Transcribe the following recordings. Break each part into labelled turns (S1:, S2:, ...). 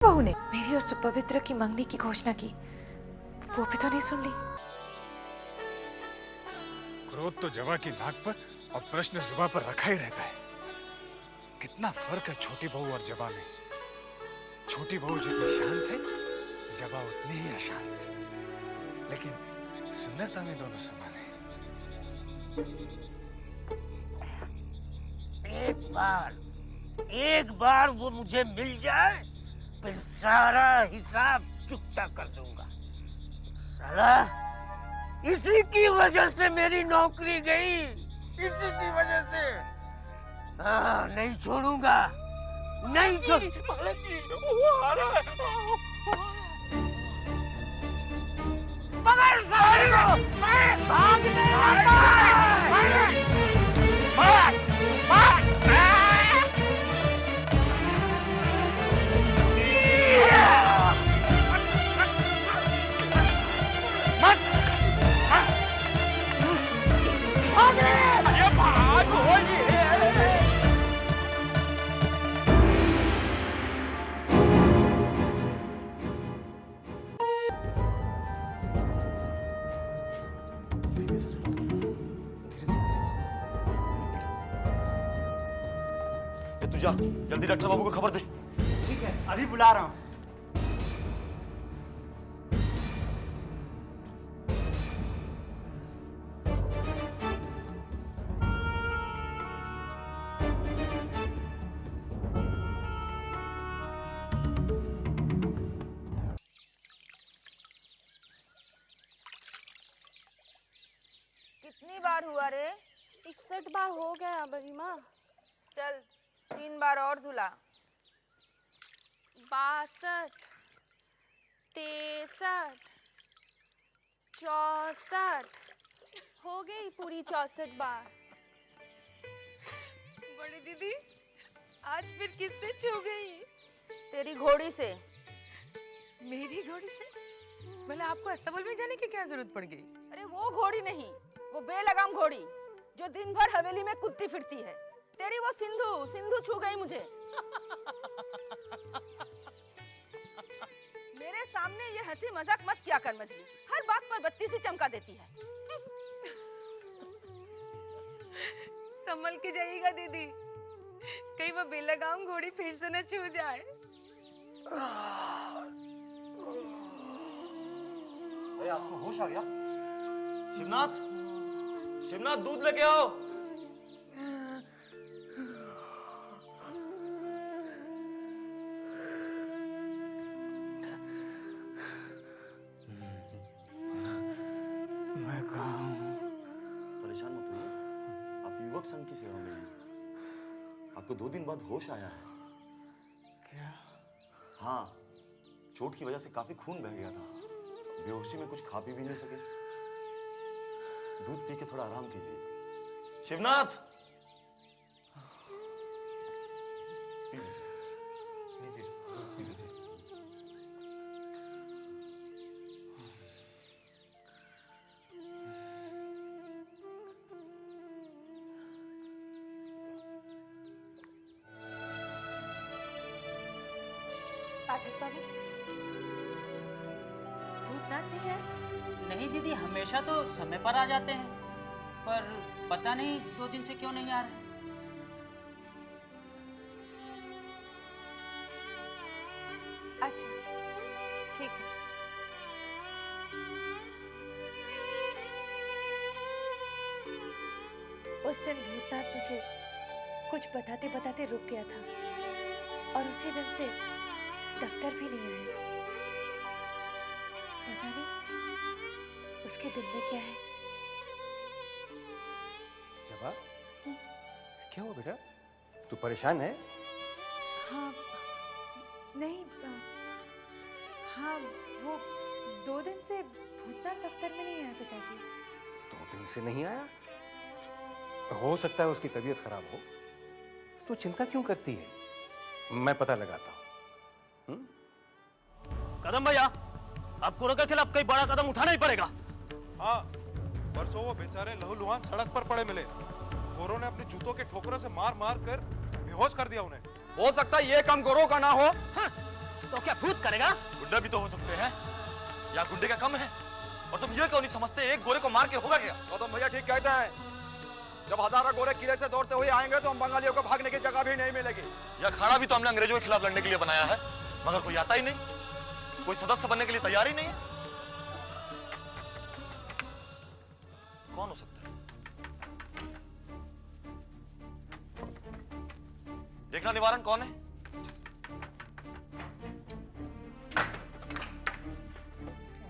S1: बहू ने मेरी और सुपवित्र की मंगनी की घोषणा की, वो भी तो नहीं सुन ली।
S2: क्रोध तो जवा की नाक पर और प्रश्न जुबा पर रखा ही रहता है। कितना फर्क है छोटी बहू और जबा में। छोटी बहू जितनी शांत है, जबा उतनी ही अशांत, लेकिन सुंदरता में दोनों समान है।
S3: एक बार वो मुझे मिल जाए, फिर सारा हिसाब चुकता कर दूंगा। साला, इसी की वजह से मेरी नौकरी गई, इसी की वजह से। हाँ, नहीं छोड़ूंगा, नहीं छोड़। मालक जी, वो आ रहा है। पकड़ साले को, भागने
S4: तू जा, जल्दी डॉक्टर बाबू को खबर दे।
S5: ठीक है, अभी बुला रहा हूँ।
S6: कितनी बार हुआ रे?
S7: 61 बार हो गया बड़ी माँ।
S6: चल 3 बार और धुला।
S7: 62, 63, 64 हो गई पूरी 64 बार।
S1: बड़ी दीदी, आज फिर किससे छू गई?
S6: तेरी घोड़ी से।
S1: मेरी घोड़ी से? भला आपको अस्तबल में जाने की क्या जरूरत पड़ गई?
S6: अरे वो घोड़ी नहीं, वो बेलगाम घोड़ी जो दिन भर हवेली में कुदती फिरती है। तेरी वो सिंधु छू गई मुझे। मेरे सामने ये हंसी मजाक मत किया कर मछली, हर बात पर बत्ती सी चमका देती है।
S1: संभल के जाइएगा दीदी, कहीं वो बेलगाम घोड़ी फिर से न छू जाए।
S4: अरे आपको होश आ गया? शिवनाथ, शिवनाथ दूध लेके आओ।
S5: मैं कहाँ हूँ?
S4: परेशान मत होइए, आप युवक संघ की सेवा में हैं। आपको 2 दिन बाद होश आया है।
S5: क्या?
S4: हाँ, चोट की वजह से काफी खून बह गया था। बेहोशी में कुछ खा पी भी नहीं सके। दूध पी के थोड़ा आराम कीजिए। शिवनाथ, पी लीजिए। लीजिए, दूध पी लीजिए।
S1: पाठक बाबू, भूतनाथ नहीं है?
S8: नहीं दीदी, हमेशा तो समय पर आ जाते हैं, पर पता नहीं 2 दिन से क्यों नहीं आ रहे।
S1: अच्छा, ठीक है। उस दिन भूतनाथ मुझे कुछ बताते बताते रुक गया था और उसी दिन से दफ्तर भी नहीं आया। पता नहीं उसके दिल में क्या है।
S9: जबा, क्या हुआ बेटा? तू परेशान है?
S1: हाँ, नहीं, हाँ, वो 2 दिन से भूतनाथ दफ्तर में नहीं आया पिताजी।
S9: 2 दिन से नहीं आया? हो सकता है उसकी तबीयत खराब हो। तू चिंता क्यों करती है? मैं पता लगाता हूँ।
S4: कदम भैया, आपको के खिलाफ कोई बड़ा कदम उठाना ही पड़ेगा।
S2: हाँ, परसों वो बेचारे लहूलुहान सड़क पर पड़े मिले। गोरों ने अपने जूतों के ठोकरों से मार मार कर बेहोश कर दिया उन्हें।
S4: हो सकता है ये काम गोरों का ना हो। हाँ।
S8: तो क्या भूत करेगा?
S4: गुंडा भी तो हो सकते हैं, या गुंडे का कम है? और तुम ये क्यों नहीं समझते, एक गोरे को मार के होगा क्या?
S10: गौतम भैया ठीक कहते हैं। जब हजारों गोरे किले से दौड़ते हुए आएंगे तो हम बंगालियों को भागने की जगह भी नहीं मिलेगी।
S4: यह अखाड़ा भी तो हमने अंग्रेजों के खिलाफ लड़ने के लिए बनाया है, मगर कोई आता ही नहीं, कोई सदस्य बनने के लिए तैयार ही नहीं है। कौन हो सकता है? देखना निवारण कौन है?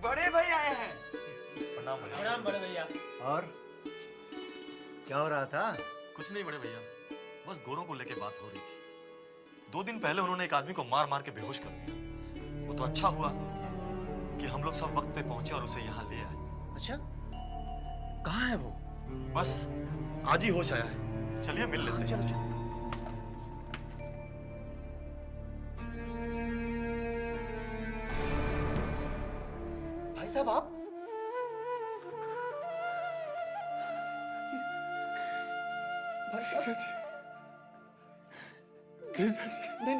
S10: बड़े भाई आए हैं।
S4: प्रणाम भैया।
S8: प्रणाम बड़े भैया।
S5: और क्या हो रहा था?
S4: कुछ नहीं बड़े भैया, बस गोरों को लेके बात हो रही थी। 2 दिन पहले उन्होंने एक आदमी को मार मार के बेहोश कर दिया। वो तो अच्छा हुआ कि हम लोग सब वक्त पे पहुंचे और उसे यहाँ ले आए।
S5: अच्छा, कहाँ है वो?
S4: बस आज ही होश आया है, चलिए मिल लेते हैं।
S5: चलो चलो। भाई साहब आप?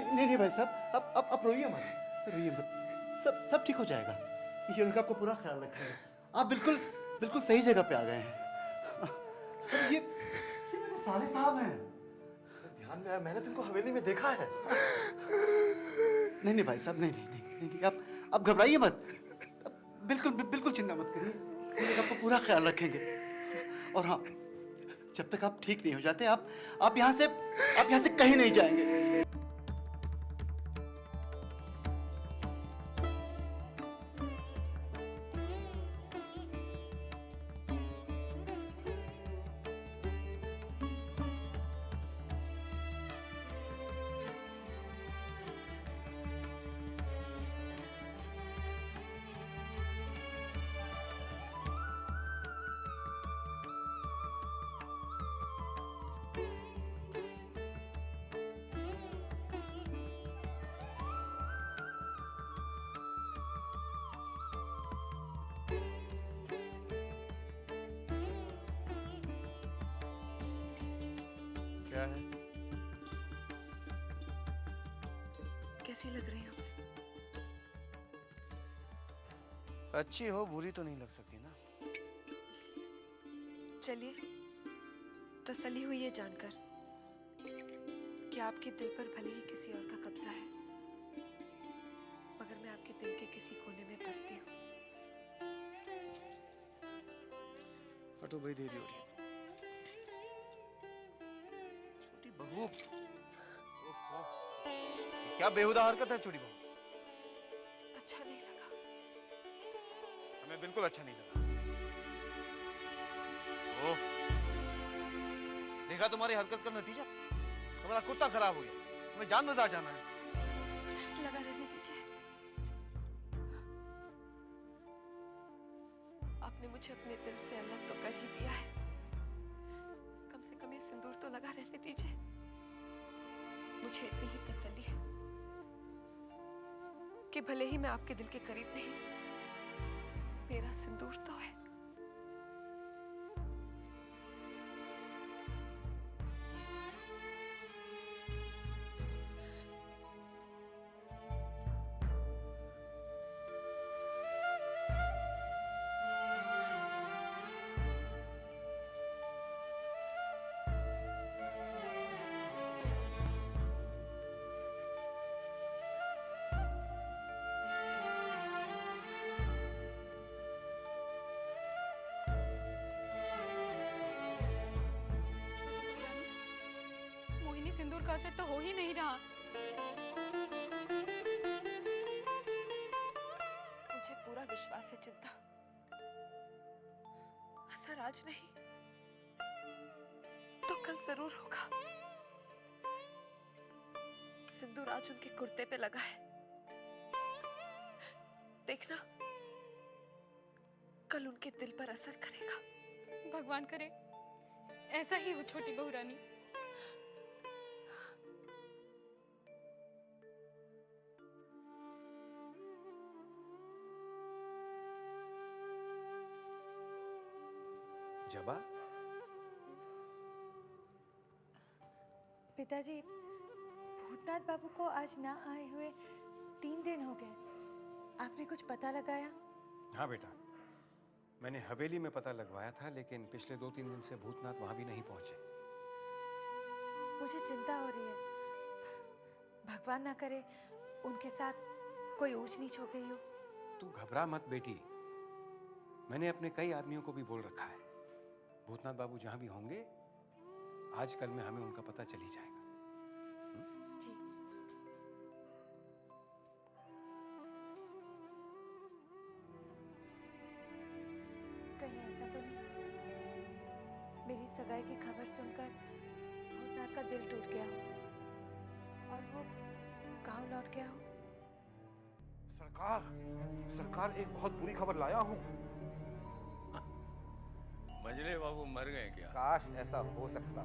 S5: नहीं भाई साहब, आप रोइए मत, रोइए मत। सब ठीक हो जाएगा। ये लोग आपको पूरा ख्याल रखेंगे। आप बिल्कुल सही जगह पे आ गए हैं। ये मेरे साले साहब हैं।
S4: ध्यान में आया, मैंने तुमको हवेली में देखा है।
S5: नहीं भाई साहब, नहीं, आप घबराइए मत। बिल्कुल चिंता मत करिए, ये लोग आपको पूरा ख्याल रखेंगे। और हाँ, जब तक आप ठीक नहीं हो जाते, आप यहाँ से कहीं नहीं जाएंगे।
S4: क्या है?
S1: कैसी लग रही हो?
S5: अच्छी हो, बुरी तो नहीं लग सकती ना।
S1: चलिए, तसल्ली हुई है जानकर कि आपके दिल पर भले ही किसी और का कब्जा है, मगर मैं आपके दिल के किसी कोने में बसती हूँ।
S5: हटो भाई, देरी हो रही है। छोटी बहू, क्या बेहुदा हरकत है छोटी बहू।
S1: अच्छा नहीं लगा?
S10: हमें बिल्कुल अच्छा नहीं लगा। देखा तुम्हारी हरकत का नतीजा? हमारा कुर्ता खराब हो गया, हमें जान बाजार जाना है।
S1: लगा रहने दीजिए। आपने मुझे अपने दिल से अलग तो कर ही दिया है, कम से कम ये सिंदूर तो लगा रहने दीजिए। मुझे इतनी ही तसल्ली है कि भले ही मैं आपके दिल के करीब नहीं, मेरा सिंदूर तो है।
S7: मोहिनी, सिंदूर का असर तो हो ही नहीं रहा।
S1: मुझे पूरा विश्वास है चिंता, असर आज नहीं तो कल जरूर होगा। सिंदूर आज उनके कुर्ते पे लगा है, देखना कल उनके दिल पर असर करेगा।
S7: भगवान करे ऐसा ही हो छोटी बहू रानी।
S9: जबा,
S1: पिताजी, भूतनाथ बाबू को आज ना आए हुए
S11: 3 दिन हो गए, आपने कुछ पता लगाया?
S9: हाँ बेटा, मैंने हवेली में पता लगवाया था, लेकिन पिछले 2-3 दिन से भूतनाथ वहां भी नहीं पहुंचे।
S11: मुझे चिंता हो रही है। भगवान ना करे उनके साथ कोई ऊंच नीच हो गई हो।
S9: तू घबरा मत बेटी, मैंने अपने कई आदमियों को भी बोल रखा है। भूतनाथ बाबू जहां भी होंगे, आज कल में हमें उनका पता चल ही जाएगा।
S11: जी। कहीं ऐसा तो नहीं मेरी सगाई की खबर सुनकर भूतनाथ का दिल टूट गया हो और वो गांव लौट गया हो?
S12: सरकार, सरकार एक बहुत बुरी खबर लाया हूँ।
S13: मजले बाबू मर गए क्या?
S12: काश ऐसा हो सकता।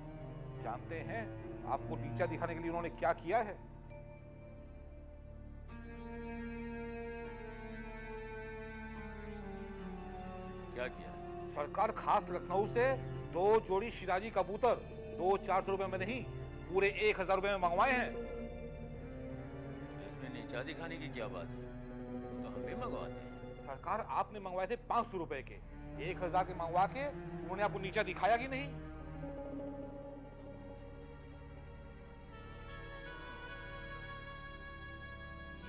S12: जानते हैं आपको नीचा दिखाने के लिए उन्होंने क्या किया है?
S13: क्या किया?
S12: सरकार खास लखनऊ से 2 जोड़ी शिराजी कबूतर 200-400 रुपए में नहीं, पूरे 1000 रुपए में मंगवाए हैं।
S13: इसमें नीचा दिखाने की क्या बात है? तो हम भी मंगवाते हैं।
S12: सरकार आपने मंगवाए थे 500 रुपए के, 1000 के मंगवा के उन्होंने आपको नीचा दिखाया कि नहीं?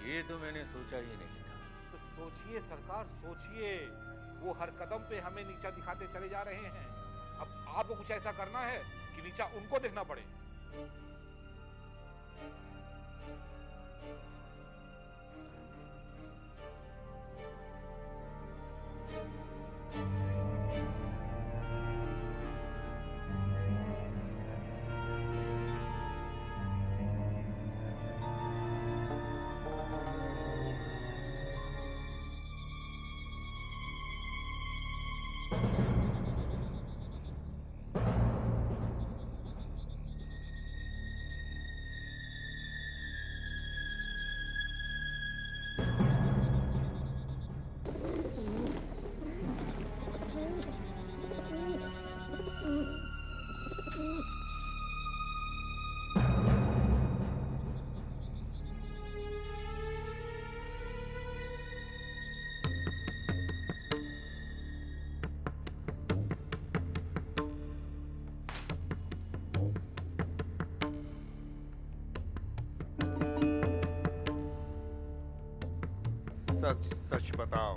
S13: ये तो मैंने सोचा ही नहीं था।
S12: तो सोचिए सरकार, सोचिए। वो हर कदम पे हमें नीचा दिखाते चले जा रहे हैं। अब आपको कुछ ऐसा करना है कि नीचा उनको देखना पड़े।
S10: सच सच बताओ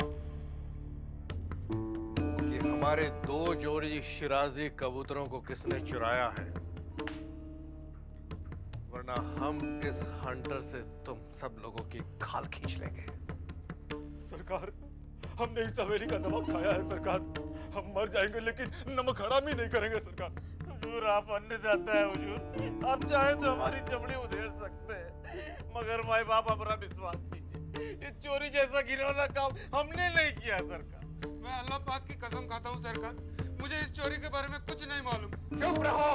S10: कि हमारे 2 जोड़ी शिराजी कबूतरों को किसने चुराया है, वरना हम इस हंटर से तुम सब लोगों की खाल खींच लेंगे।
S4: सरकार, हमने इस हवेली का नमक खाया है सरकार। हम मर जाएंगे लेकिन नमक हराम ही नहीं करेंगे सरकार।
S10: हुजूर, आप अन्नदाता है हुजूर, आप चाहे तो हमारी चमड़ी उधेड़ सकते हैं, मगर माए बाप हमारा विश्वास कीजिए, ये चोरी जैसा घिनौना काम हमने नहीं किया सरकार।
S2: मैं अल्लाह पाक की कसम खाता हूँ सरकार, मुझे इस चोरी के बारे में कुछ नहीं मालूम।
S10: चुप रहो।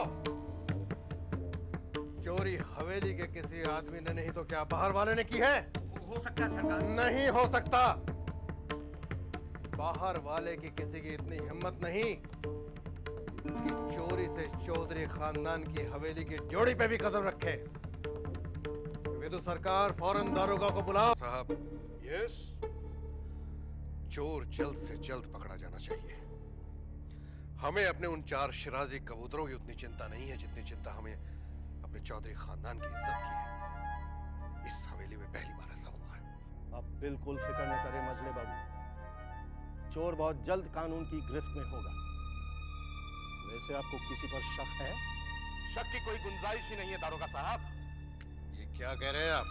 S10: चोरी हवेली के किसी आदमी ने नहीं तो क्या बाहर वाले ने की है?
S3: हो सकता है सरकार।
S10: नहीं हो सकता। बाहर वाले की किसी की इतनी हिम्मत नहीं कि चोरी से चौधरी खानदान की हवेली की ड्योढ़ी पे भी कदम रखे। विदु सरकार, फौरन दारोगा को बुलाओ। साहब। यस। चोर जल्द से जल्द पकड़ा जाना चाहिए। हमें अपने उन 4 शिराजी कबूतरों की उतनी चिंता नहीं है जितनी चिंता हमें अपने चौधरी खानदान की इज्जत की है। इस हवेली में पहली बार ऐसा हुआ है।
S5: आप बिल्कुल फिक्र न करें मजले बाबू, चोर बहुत जल्द कानून की गिरफ्त में होगा। वैसे आपको किसी पर शक है?
S12: शक की कोई गुंजाइश ही नहीं है दारोगा साहब।
S10: ये क्या कह रहे हैं आप?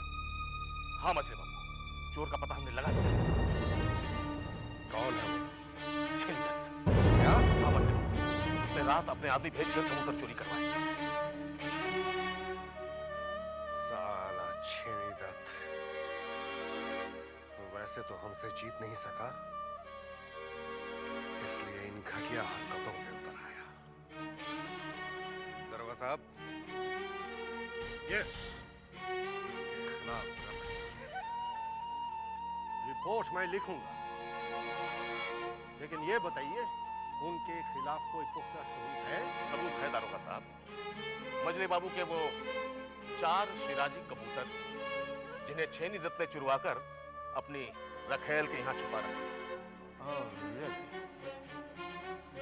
S12: हाँ मजले बाबू, चोर का पता हमने लगा दिया।
S10: कौन है?
S12: छेनीदत्त। क्या? हाँ मजले बाबू, उसने रात अपने आदमी भेजकर कबूतर चोरी करवाए।
S10: साला छेनीदत्त, वैसे तो हमसे जीत नहीं सका, इसलिए इन घटिया हरकतों पे उतर आया। दरोगा साहब, यस, इसके खिलाफ रिपोर्ट मैं लिखूंगा, लेकिन ये बताइए उनके खिलाफ कोई पुख्ता सबूत है?
S12: सबूत है दारोगा साहब। मजले बाबू के वो 4 शिराजी कबूतर
S13: जिन्हें छेनी दत्त ने चुरवाकर अपनी रखेल के यहाँ छुपा रखा।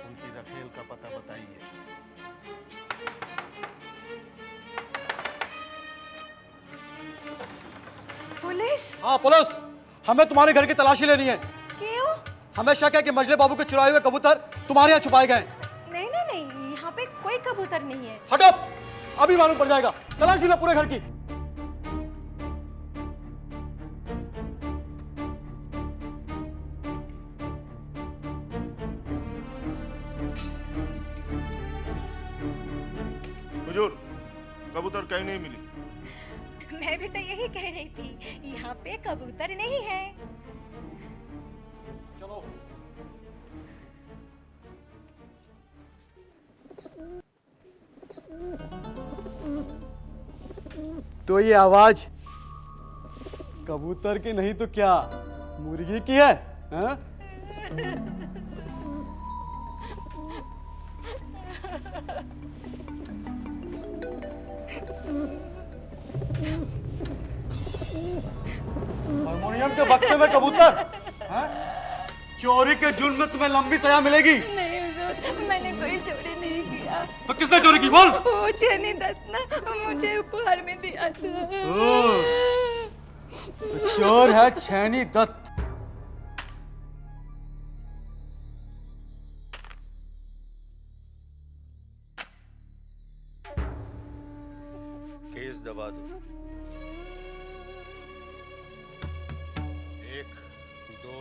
S10: उनकी रखेल का पता बताइए।
S11: पुलिस?
S5: हाँ पुलिस, हमें तुम्हारे घर की तलाशी लेनी है।
S11: क्यों?
S5: हमें शक है कि मजले बाबू के चुराए हुए कबूतर तुम्हारे यहाँ छुपाए गए।
S11: नहीं नहीं नहीं, यहाँ पे कोई कबूतर नहीं है।
S5: हटो, अभी मालूम पड़ जाएगा। तलाशी लो पूरे घर की।
S14: हुजूर, कबूतर कहीं नहीं मिली।
S11: मैं भी तो यही कह रही थी, यहाँ पे कबूतर नहीं है।
S5: चलो। तो ये आवाज कबूतर की नहीं तो क्या मुर्गी की है? हाँ? हारमोनियम के बक्से में कबूतर? हाँ? चोरी के जुर्म में तुम्हें लंबी सजा मिलेगी।
S11: नहीं हुजूर, मैंने कोई चोरी नहीं किया।
S5: तो किसने चोरी की? बोल।
S11: वो छेनी दत्त ना मुझे उपहार में दिया था।
S5: तो चोर है छेनी दत्त।
S13: केस दबा दो।
S10: 1 2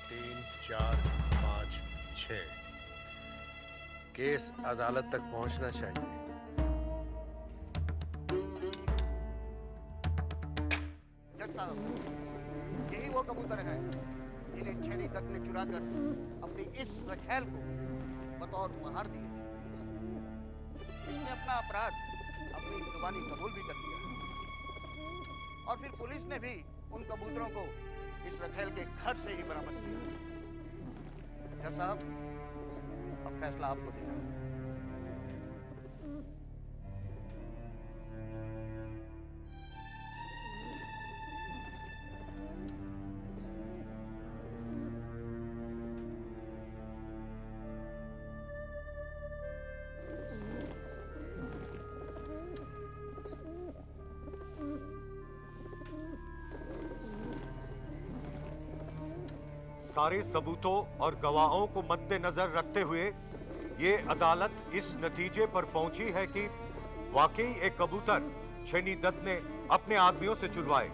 S10: 3 4 5 6। केस अदालत तक पहुंचना चाहिए।
S15: जज साहब, यही वो कबूतर हैं जिन्हें छेनी दत्त ने चुराकर अपनी इस रखेल को बतौर उपहार दिए थे। इसने अपना अपराध अपनी जुबानी कबूल भी कर लिया और फिर पुलिस ने भी उन कबूतरों को इस रखेल के घर से ही बरामद किया। जज साहब, अब फैसला आपको देना है।
S16: सारे सबूतों और गवाहों को मद्देनजर रखते हुए ये अदालत इस नतीजे पर पहुंची है कि वाकई एक कबूतर छेनी दत्त ने अपने आदमियों से चुरवाए।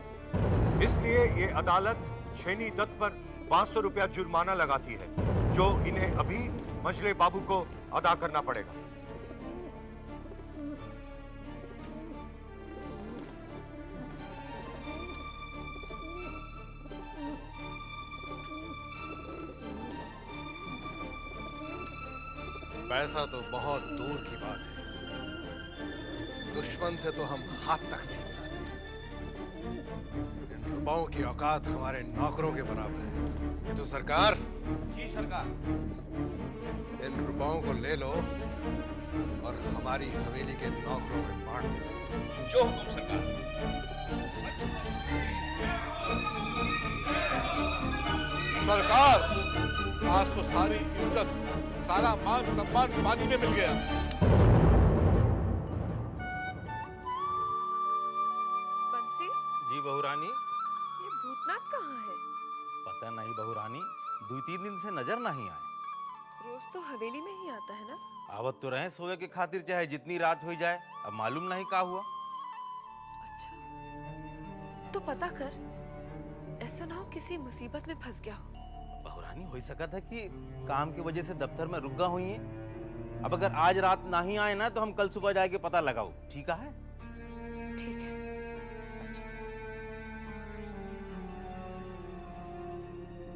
S16: इसलिए ये अदालत छेनी दत्त पर 500 रुपया जुर्माना लगाती है, जो इन्हें अभी मजले बाबू को अदा करना पड़ेगा।
S10: पैसा तो बहुत दूर की बात है, दुश्मन से तो हम हाथ तक नहीं मिलाते। इन रुपयों की औकात हमारे नौकरों के बराबर है। ये तो सरकार।
S15: जी सरकार।
S10: इन रुपयों को ले लो और हमारी हवेली के नौकरों में बांट दो।
S12: जो हुकुम सरकार।
S17: सरकार, आज तो सारी इज्जत, सारा मान सम्मान पानी में मिल गया।
S1: बंसी,
S13: जी बहू रानी।
S1: ये भूतनाथ कहाँ है?
S13: पता नहीं बहू रानी, 2-3 दिन से नजर नहीं आए।
S1: रोज तो हवेली में ही आता है ना?
S13: आवत तो रहे सोए के खातिर, चाहे जितनी रात हो जाए। अब मालूम नहीं क्या हुआ।
S1: तो पता कर, ऐसा ना हो किसी मुसीबत में फंस गया हो।
S13: बहुरानी हो सका था कि काम की वजह से दफ्तर में रुक गा हुई है। अब अगर आज रात ना ही आए ना तो हम कल सुबह जाके पता लगाओ। ठीक है?
S1: ठीक है।